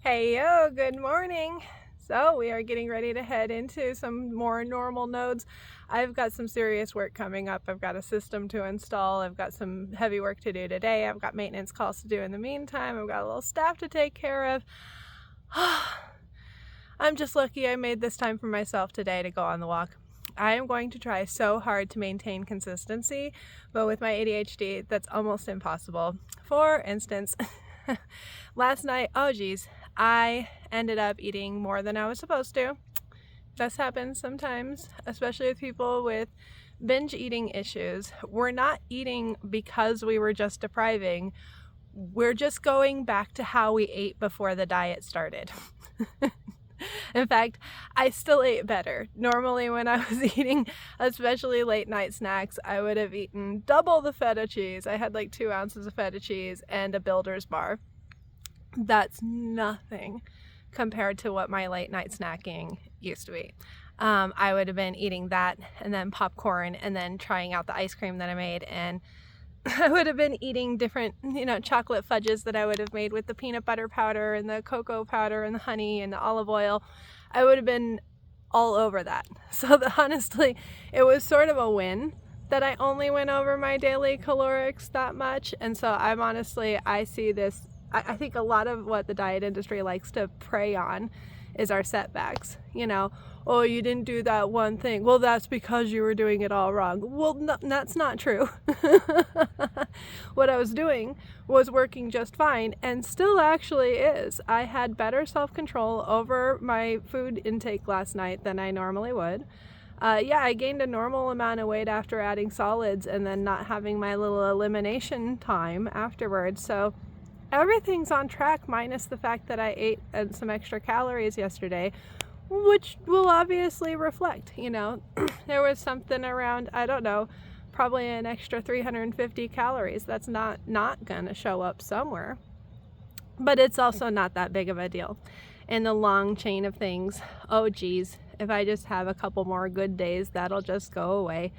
Hey yo, good morning. So we are getting ready to head into some more normal nodes. I've got some serious work coming up. I've got a system to install. I've got some heavy work to do today. I've got maintenance calls to do in the meantime. I've got a little staff to take care of. I'm just lucky I made this time for myself today to go on the walk. I am going to try so hard to maintain consistency, but with my ADHD, that's almost impossible. For instance, last night, I ended up eating more than I was supposed to. This happens sometimes, especially with people with binge eating issues. We're not eating because we were just depriving. We're just going back to how we ate before the diet started. In fact, I still ate better. Normally when I was eating, especially late night snacks, I would have eaten double the feta cheese. I had like 2 ounces of feta cheese and a Builder's bar. That's nothing compared to what my late night snacking used to be. I would have been eating that and then popcorn and then trying out the ice cream that I made, and I would have been eating different, chocolate fudges that I would have made with the peanut butter powder and the cocoa powder and the honey and the olive oil. I would have been all over that. So honestly, it was sort of a win that I only went over my daily calorics that much. And so I see this, I think a lot of what the diet industry likes to prey on is our setbacks. Oh, you didn't do that one thing. Well, that's because you were doing it all wrong. Well, no, that's not true. What I was doing was working just fine, and still actually is. I had better self-control over my food intake last night than I normally would. I gained a normal amount of weight after adding solids and then not having my little elimination time afterwards. So everything's on track, minus the fact that I ate some extra calories yesterday, which will obviously reflect. There was something around, I don't know, probably an extra 350 calories. That's not gonna show up somewhere, but it's also not that big of a deal in the long chain of things. If I just have a couple more good days, that'll just go away.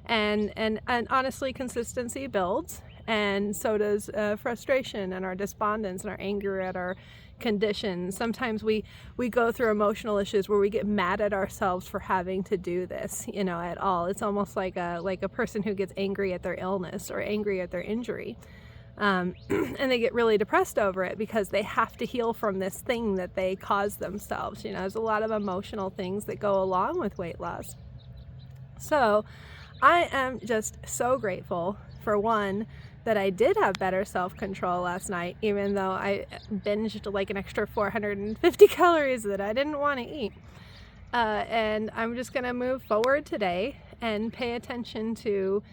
And honestly, consistency builds, and so does frustration and our despondence and our anger at our conditions. Sometimes we go through emotional issues where we get mad at ourselves for having to do this, at all. It's almost like a person who gets angry at their illness or angry at their injury. And they get really depressed over it because they have to heal from this thing that they caused themselves. There's a lot of emotional things that go along with weight loss. So I am just so grateful, for one, that I did have better self-control last night, even though I binged like an extra 450 calories that I didn't want to eat. And I'm just going to move forward today and pay attention to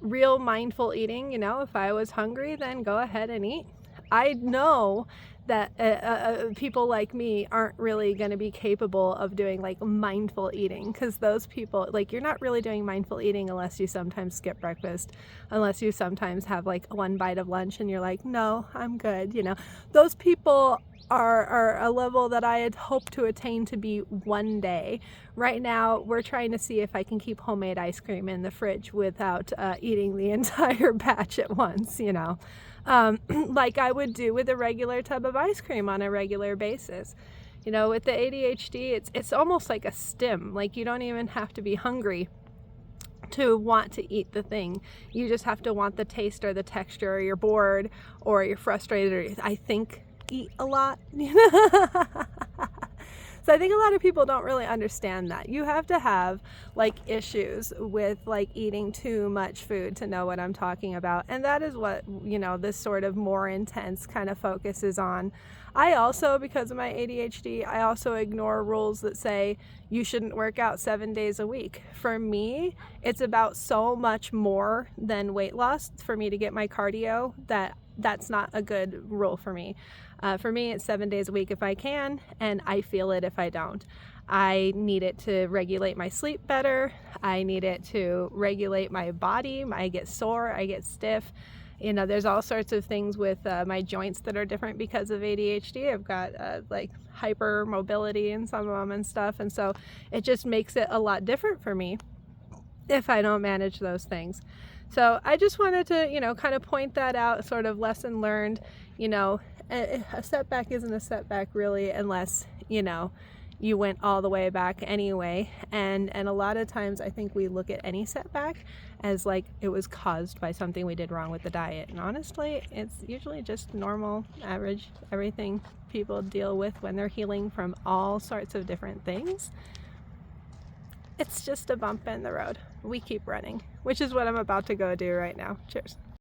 real mindful eating. If I was hungry, then go ahead and eat. I know that people like me aren't really going to be capable of doing like mindful eating, because those people, like, you're not really doing mindful eating unless you sometimes skip breakfast, unless you sometimes have like one bite of lunch and you're like, no, I'm good. Those people are a level that I had hoped to attain to be one day. Right now, we're trying to see if I can keep homemade ice cream in the fridge without eating the entire batch at once, like I would do with a regular tub of ice cream on a regular basis. With the ADHD, it's almost like a stim. Like, you don't even have to be hungry to want to eat the thing. You just have to want the taste or the texture, or you're bored or you're frustrated, or I think eat a lot. So I think a lot of people don't really understand that. You have to have like issues with like eating too much food to know what I'm talking about. And that is what, this sort of more intense kind of focuses on. I also, because of my ADHD, I also ignore rules that say you shouldn't work out 7 days a week. For me, it's about so much more than weight loss for me to get my cardio that's not a good rule for me. For me, it's 7 days a week if I can, and I feel it if I don't. I need it to regulate my sleep better. I need it to regulate my body. I get sore, I get stiff. There's all sorts of things with my joints that are different because of ADHD. I've got like hypermobility in some of them and stuff, and so it just makes it a lot different for me if I don't manage those things. So I just wanted to, kind of point that out, sort of lesson learned, a setback isn't a setback really unless, you know, you went all the way back anyway. And a lot of times I think we look at any setback as like it was caused by something we did wrong with the diet. And honestly, it's usually just normal, average, everything people deal with when they're healing from all sorts of different things. It's just a bump in the road. We keep running, which is what I'm about to go do right now. Cheers.